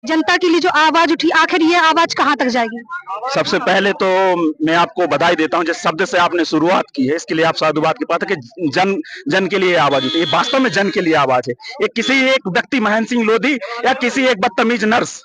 जनता के लिए जो आवाज उठी, आखिर ये आवाज कहाँ तक जाएगी? सबसे पहले तो मैं आपको बधाई देता हूं, जिस शब्द से आपने शुरुआत की है इसके लिए आप साधुवाद की बात है कि जन जन के लिए आवाज उठी। ये वास्तव में जन के लिए आवाज है। ये किसी एक व्यक्ति महेंद्र सिंह लोधी या किसी एक बदतमीज नर्स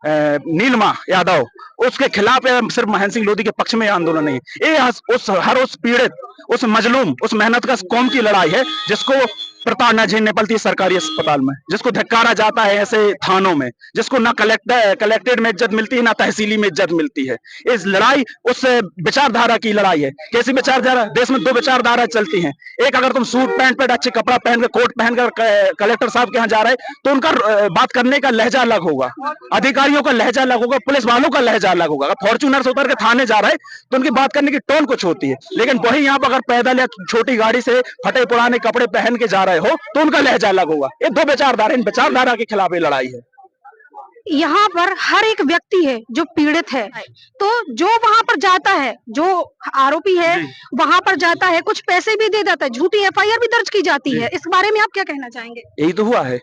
नीलमा यादव उसके खिलाफ या सिर्फ महेंद्र सिंह लोधी के पक्ष में आंदोलन नहीं है। ये उस पीड़ित, उस मजलूम, उस मेहनत का कौम की लड़ाई है जिसको प्रताड़ना झेलने पड़ती है सरकारी अस्पताल में, जिसको धिक्कारा जाता है ऐसे थानों में, जिसको ना कलेक्टेड में इज्जत मिलती है ना तहसीली में इज्जत मिलती है। इस लड़ाई उस विचारधारा की लड़ाई है। कैसी विचारधारा? देश में दो विचारधारा चलती हैं। एक, अगर तुम सूट पैंट पे अच्छे कपड़ा पहनकर, कोट पहनकर कलेक्टर साहब के यहाँ जा रहे तो उनका बात करने का लहजा अलग होगा, अधिकारियों का लहजा अलग होगा, पुलिस वालों का लहजा अलग होगा। अगर फॉर्च्यूनर से उतर के थाने जा रहे तो उनकी बात करने की टोन कुछ होती है। लेकिन वही यहाँ पर अगर पैदल या छोटी गाड़ी से फटे पुराने कपड़े पहन के जा रहे हो तो उनका लहजा अलग होगा। ये दो विचारधारा, इन विचारधारा के खिलाफ ये लड़ाई है। यहाँ पर हर एक व्यक्ति है जो पीड़ित है, तो जो वहां पर जाता है, जो आरोपी है वहां पर जाता है, कुछ पैसे भी दे देता है, झूठी एफआईआर भी दर्ज की जाती है। इस बारे में आप क्या कहना चाहेंगे? यही तो हुआ है।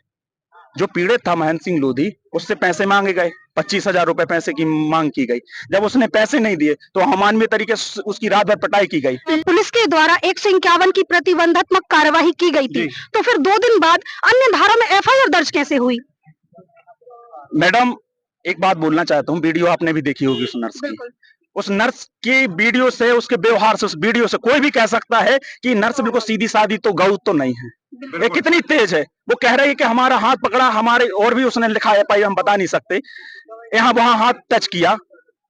जो पीड़ित था महेंद्र सिंह लोधी, उससे पैसे मांगे गए, 25,000 रुपए पैसे की मांग की गई। जब उसने पैसे नहीं दिए तो अमानवीय तरीके से उसकी रात भर पिटाई की गई। पुलिस के द्वारा 151 की प्रतिबंधात्मक कार्यवाही की गई थी, तो फिर 2 दिन बाद अन्य धारा में एफआईआर दर्ज कैसे हुई? मैडम, एक बात बोलना चाहता हूँ, वीडियो आपने भी देखी होगी उस नर्स की। उस नर्स की वीडियो से, उसके व्यवहार से, उस वीडियो से कोई भी कह सकता है कि नर्स बिल्कुल सीधी सादी तो गौ तो नहीं है। ये कितनी तेज है। वो कह रही है कि हमारा हाथ पकड़ा, हमारे, और भी उसने लिखा है पाई, हम बता नहीं सकते, यहाँ वहां हाथ टच किया,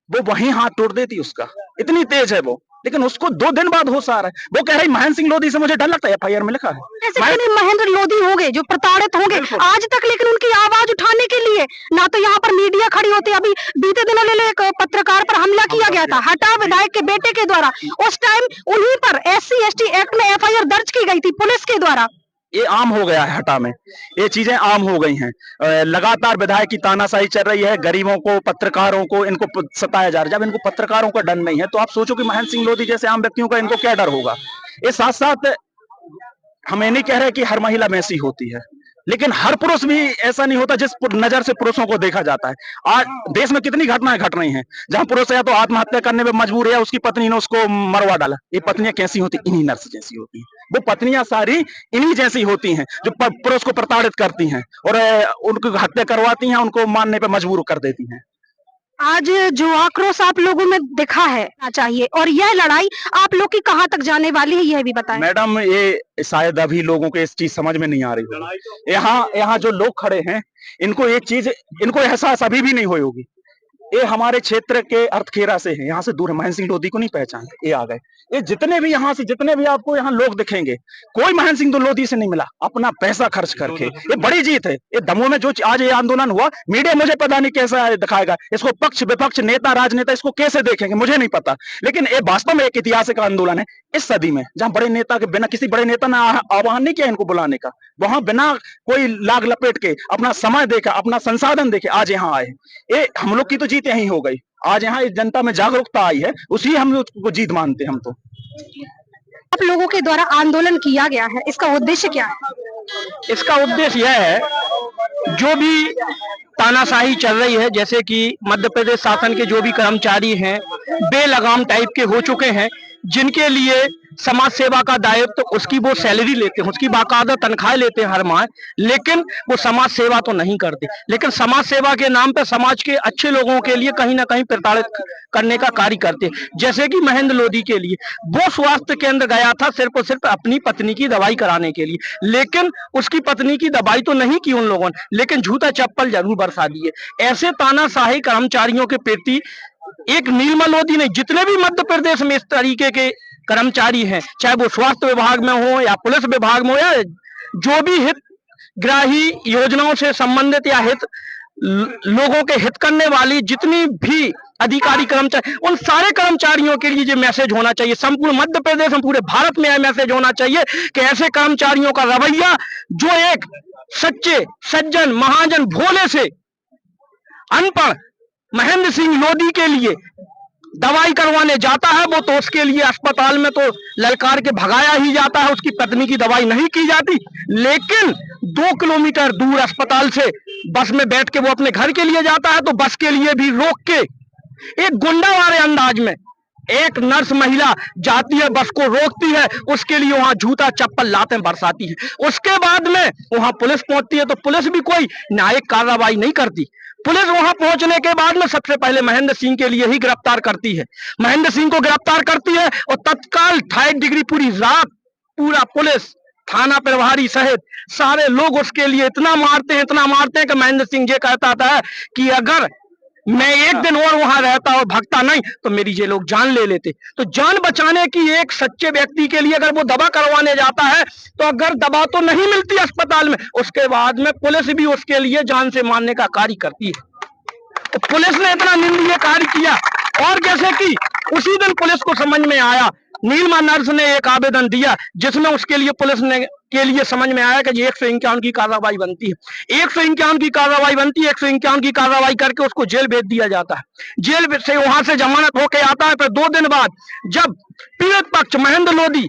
वो वहीं हाथ तोड़ देती उसका। इतनी तेज है वो। लेकिन उसको 2 दिन बाद होश आ रहा है। वो कह रही महेंद्र सिंह लोधी से मुझे डर लगता है, एफआईआर में लिखा है। ऐसे महेंद्र लोधी होंगे जो प्रताड़ित होंगे आज तक, लेकिन उनकी आवाज उठाने के लिए ना तो यहाँ पर मीडिया खड़ी होती है। अभी बीते दिनों ले एक पत्रकार पर हमला किया गया था हटा विधायक के बेटे के द्वारा। उस टाइम उन्हीं पर SC/ST एक्ट में एफआईआर दर्ज की गई थी पुलिस के द्वारा। ये आम हो गया है हटा में, ये चीजें आम हो गई हैं। लगातार विधायक की तानाशाही चल रही है, गरीबों को, पत्रकारों को, इनको सताया जा रहा है। जब इनको पत्रकारों का डर नहीं है तो आप सोचो कि महेंद्र सिंह लोधी जैसे आम व्यक्तियों का इनको क्या डर होगा। ये साथ साथ हम ये नहीं कह रहे कि हर महिला में ऐसी होती है, लेकिन हर पुरुष भी ऐसा नहीं होता जिस नजर से पुरुषों को देखा जाता है। आज देश में कितनी घटनाएं घट रही हैं जहां पुरुष या तो आत्महत्या करने में मजबूर है या उसकी पत्नी ने उसको मरवा डाला। ये पत्नियां कैसी होती? इन्हीं नर्स जैसी होती हैं। वो पत्नियां सारी इन्हीं जैसी होती हैं जो पुरुष को प्रताड़ित करती हैं और उनको हत्या करवाती हैं, उनको मानने पर मजबूर कर देती हैं। आज जो आक्रोश आप लोगों में दिखा है चाहिए, और यह लड़ाई आप लोग की कहां तक जाने वाली है, यह भी बताएं। मैडम, ये शायद अभी लोगों को इस चीज समझ में नहीं आ रही होगी। यहाँ जो लोग खड़े हैं इनको एक चीज, इनको एहसास अभी भी नहीं हुई होगी। ये हमारे क्षेत्र के अर्थखेरा से है, यहाँ से दूर है। महेंद्र सिंह लोधी को नहीं पहचानते, ये आ गए। ये जितने भी यहाँ से, जितने भी आपको यहाँ लोग दिखेंगे, कोई महेंद्र सिंह लोधी से नहीं मिला अपना पैसा खर्च करके। ये बड़ी जीत है। ये दमोह में जो आज ये आंदोलन हुआ, मीडिया मुझे पता नहीं कैसा दिखाएगा इसको, पक्ष विपक्ष, नेता राजनेता इसको कैसे देखेंगे मुझे नहीं पता, लेकिन ये वास्तव में एक ऐतिहासिक आंदोलन है इस सदी में, जहां बड़े नेता के बिना, किसी बड़े नेता ने आह्वान नहीं किया इनको बुलाने का, वहां बिना कोई लाग लपेट के, अपना समय देकर, अपना संसाधन देके आज यहाँ आए। ये हम लोग की तो जीत यही हो गई। आज यहाँ इस जनता में जागरूकता आई है, उसी हम लोग को जीत मानते हैं हम तो। आप लोगों के द्वारा आंदोलन किया गया है, इसका उद्देश्य क्या है? इसका उद्देश्य यह है, जो भी तानाशाही चल रही है, जैसे कि मध्य प्रदेश शासन के जो भी कर्मचारी हैं बेलगाम टाइप के हो चुके हैं, जिनके लिए समाज सेवा का दायित्व, तो उसकी वो सैलरी लेते हैं, उसकी बाकायदा तनख्वाह लेते हैं हर माह, लेकिन वो समाज सेवा तो नहीं करते। लेकिन समाज सेवा के नाम पे समाज के अच्छे लोगों के लिए कहीं ना कहीं प्रताड़ित करने का कार्य करते हैं। जैसे कि महेंद्र लोधी के लिए वो स्वास्थ्य केंद्र गया था सिर्फ और सिर्फ अपनी पत्नी की दवाई कराने के लिए, लेकिन उसकी पत्नी की दवाई तो नहीं की उन लोगों ने, लेकिन जूता चप्पल जरूर बरसा दिए। ऐसे तानाशाही कर्मचारियों के प्रति एक नीलमा लोधी ने, जितने भी मध्य प्रदेश में इस तरीके के कर्मचारी हैं, चाहे वो स्वास्थ्य विभाग में हो या पुलिस विभाग में हो या जो भी हितग्राही योजनाओं से संबंधित या लोगों के हित करने वाली जितनी भी अधिकारी कर्मचारी, उन सारे कर्मचारियों के लिए ये मैसेज होना चाहिए, संपूर्ण मध्य प्रदेश में, पूरे भारत में यह मैसेज होना चाहिए कि ऐसे कर्मचारियों का रवैया, जो एक सच्चे सज्जन महाजन भोले से अनपढ़ महेंद्र सिंह लोधी के लिए दवाई करवाने जाता है, वो तो उसके लिए अस्पताल में तो ललकार के भगाया ही जाता है, उसकी पत्नी की दवाई नहीं की जाती, लेकिन 2 किलोमीटर दूर अस्पताल से बस में बैठ के वो अपने घर के लिए जाता है, तो बस के लिए भी रोक के एक गुंडा वाले अंदाज में एक नर्स महिला जाती है, बस को रोकती है, उसके लिए वहां जूता चप्पल लातें बरसाती है। उसके बाद में वहां पुलिस पहुंचती है, तो पुलिस भी कोई न्यायिक कार्रवाई नहीं करती। पुलिस वहां पहुंचने के बाद में सबसे पहले महेंद्र सिंह के लिए ही गिरफ्तार करती है, महेंद्र सिंह को गिरफ्तार करती है और तत्काल 2.5 डिग्री पूरी रात पूरा पुलिस थाना प्रभारी सहित सारे लोग उसके लिए इतना मारते हैं कि महेंद्र सिंह ये कहता था कि अगर मैं एक दिन और वहां रहता और भागता नहीं तो मेरी ये लोग जान ले लेते। तो जान बचाने की एक सच्चे व्यक्ति के लिए अगर वो दवा करवाने जाता है, तो अगर दवा तो नहीं मिलती अस्पताल में, उसके बाद में पुलिस भी उसके लिए जान से मारने का कार्य करती है। तो पुलिस ने इतना निंदनीय कार्य किया। और जैसे कि उसी दिन पुलिस को समझ में आया, नीलमा नर्स ने एक आवेदन दिया जिसमें उसके लिए पुलिस ने के लिए समझ में आया कि 151 की कार्रवाई बनती है। 151 की कार्रवाई बनती है, 151 की कार्रवाई करके उसको जेल भेज दिया जाता है। जेल से वहां से जमानत होके आता है। फिर 2 दिन बाद जब पीड़ित पक्ष महेंद्र लोधी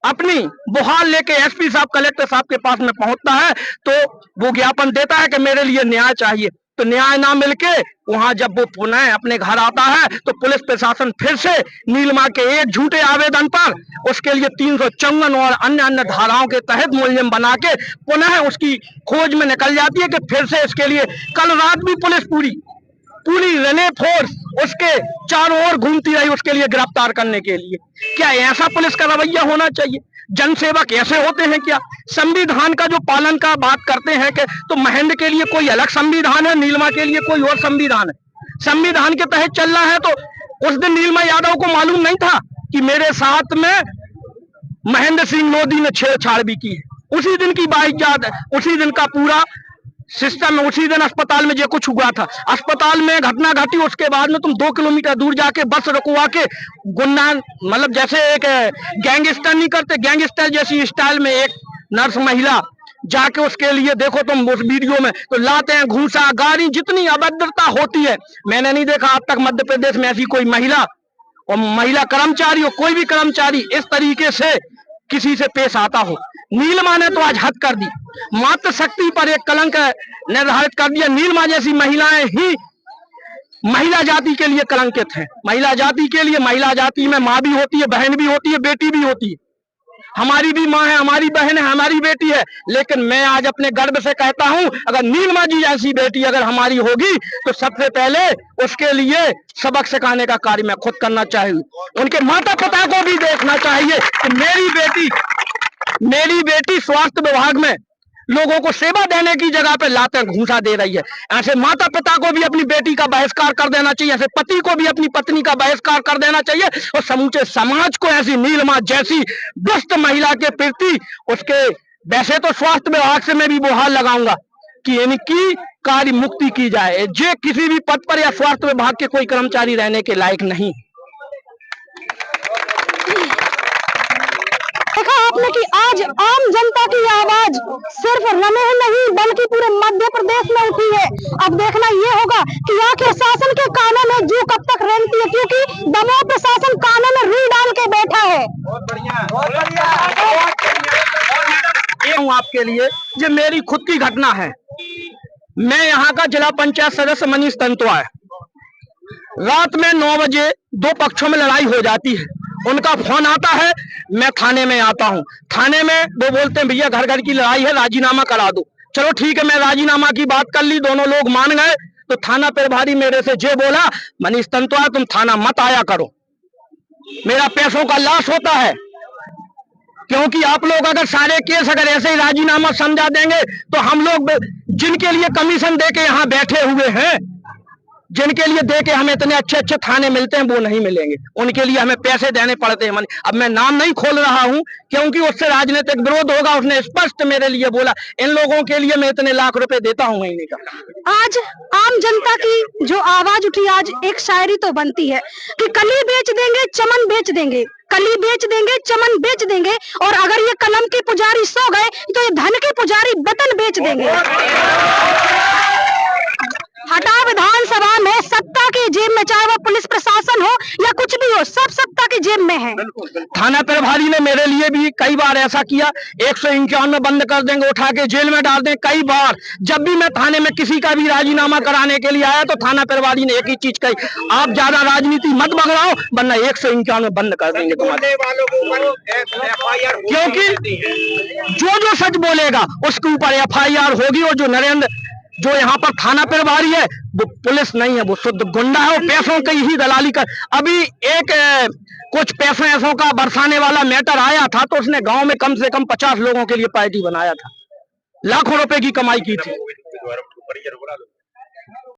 अपनी बुहार लेके एसपी साहब कलेक्टर साहब के पास में पहुंचता है, तो वो ज्ञापन देता है कि मेरे लिए न्याय चाहिए। तो न्याय ना मिलके वहां जब वो पुनः अपने घर आता है, तो पुलिस प्रशासन फिर से नीलमा के एक झूठे आवेदन पर उसके लिए 354 और अन्य धाराओं के तहत मुलजिम बना के पुनः उसकी खोज में निकल जाती है कि फिर से इसके लिए कल रात भी पुलिस पूरी रने फोर्स उसके चारों ओर घूमती रही उसके लिए गिरफ्तार करने के लिए। क्या ऐसा पुलिस का रवैया होना चाहिए? जनसेवक ऐसे होते हैं क्या? संविधान का जो पालन का बात करते हैं कि तो महेंद्र के लिए कोई अलग संविधान है, नीलमा के लिए कोई और संविधान है। संविधान के तहत चलना है। तो उस दिन नीलमा यादव को मालूम नहीं था कि मेरे साथ में महेंद्र सिंह लोधी ने छेड़छाड़ भी की है। उसी दिन की बाइज्जत, उसी दिन का पूरा सिस्टम, उसी दिन अस्पताल में जो कुछ हुआ था, अस्पताल में घटना घटी, उसके बाद में तुम 2 किलोमीटर दूर जाके बस रुकवा के गुंडा मतलब जैसे एक गैंगस्टर नहीं करते, गैंगस्टर जैसी स्टाइल में एक नर्स महिला जाके उसके लिए देखो तुम उस वीडियो में तो लाते हैं घूसा गाड़ी, जितनी अभद्रता होती है मैंने नहीं देखा आज तक मध्य प्रदेश में ऐसी कोई महिला और महिला कर्मचारी हो, कोई भी कर्मचारी इस तरीके से किसी से पेश आता हो। नीलमा ने तो आज हद कर दी, मातृशक्ति पर एक कलंक निर्धारित कर दिया। नीलमा जैसी महिलाएं ही महिला जाति के लिए कलंकित हैं। महिला जाति के लिए, महिला जाति में माँ भी होती है, बहन भी होती है, बेटी भी होती है। हमारी भी माँ है, हमारी बहन है, हमारी बेटी है। लेकिन मैं आज अपने गर्व से कहता हूं, अगर नीलमा जी जैसी बेटी अगर हमारी होगी तो सबसे पहले उसके लिए सबक सिखाने का कार्य मैं खुद करना चाहिए। उनके माता पिता को भी देखना चाहिए कि मेरी बेटी स्वास्थ्य विभाग में लोगों को सेवा देने की जगह पे लाते घूसा दे रही है। ऐसे माता पिता को भी अपनी बेटी का बहिष्कार कर देना चाहिए, ऐसे पति को भी अपनी पत्नी का बहिष्कार कर देना चाहिए और समूचे समाज को ऐसी नीलमा जैसी दुष्ट महिला के प्रति उसके वैसे तो स्वास्थ्य विभाग से मैं भी गुहार लगाऊंगा कि इनकी कार्य मुक्ति की जाए। जे किसी भी पद पर या स्वास्थ्य विभाग के कोई कर्मचारी रहने के लायक नहीं। देखा आपने कि आज आम जनता की आवाज सिर्फ रमेह नहीं बल्कि पूरे मध्य प्रदेश में उठी है। अब देखना ये होगा कि यहाँ के शासन के कानों में जू कब तक रेंगती है, क्योंकि दमोह प्रशासन कानों में रुई डाल के बैठा है। बहुत बढ़िया। ये हूँ आपके लिए, ये मेरी खुद की घटना है। मैं यहाँ का जिला पंचायत सदस्य मनीष तंतवा है। रात में 9 बजे 2 पक्षों में लड़ाई हो जाती है। उनका फोन आता है, मैं थाने में आता हूं। थाने में वो बोलते हैं भैया घर घर की लड़ाई है, राजीनामा करा दो। चलो ठीक है, मैं राजीनामा की बात कर ली, दोनों लोग मान गए। तो थाना प्रभारी मेरे से जे बोला, मनीष तंतवा तुम थाना मत आया करो, मेरा पैसों का लॉस होता है। क्योंकि आप लोग अगर सारे केस अगर ऐसे ही राजीनामा समझा देंगे तो हम लोग जिनके लिए कमीशन देके यहाँ बैठे हुए हैं, जिनके लिए दे के हमें इतने अच्छे अच्छे थाने मिलते हैं, वो नहीं मिलेंगे। उनके लिए हमें पैसे देने पड़ते हैं। अब मैं नाम नहीं खोल रहा हूं क्योंकि उससे राजनीतिक विरोध होगा। उसने स्पष्ट मेरे लिए बोला, इन लोगों के लिए मैं इतने लाख रुपए देता हूं महीने का। आज आम जनता की जो आवाज उठी, आज एक शायरी तो बनती है कि कली बेच देंगे, चमन बेच देंगे, कली बेच देंगे, चमन बेच देंगे, और अगर ये कलम के पुजारी सो गए तो ये धन के पुजारी बटन बेच देंगे। हटा विधानसभा में सत्ता की जेब में, चाहे वो पुलिस प्रशासन हो या कुछ भी हो, सब सत्ता की जेब में है। थाना प्रभारी ने मेरे लिए भी कई बार ऐसा किया, 151 बंद कर देंगे, उठा के जेल में डाल देंगे। कई बार जब भी मैं थाने में किसी का भी राजीनामा कराने के लिए आया तो थाना प्रभारी ने एक ही चीज कही, आप ज्यादा राजनीति मत बगड़ाओ वरना 151 बंद कर देंगे तुम्हारे। क्योंकि जो सच बोलेगा उसके ऊपर FIR होगी। और जो नरेंद्र, जो यहाँ पर थाना प्रभारी है, वो पुलिस नहीं है, वो शुद्ध गुंडा है, वो पैसों की ही दलाली कर। अभी एक कुछ पैसों का बरसाने वाला मैटर आया था तो उसने गांव में कम से कम 50 लोगों के लिए पार्टी बनाया था, लाखों रुपए की कमाई की थी।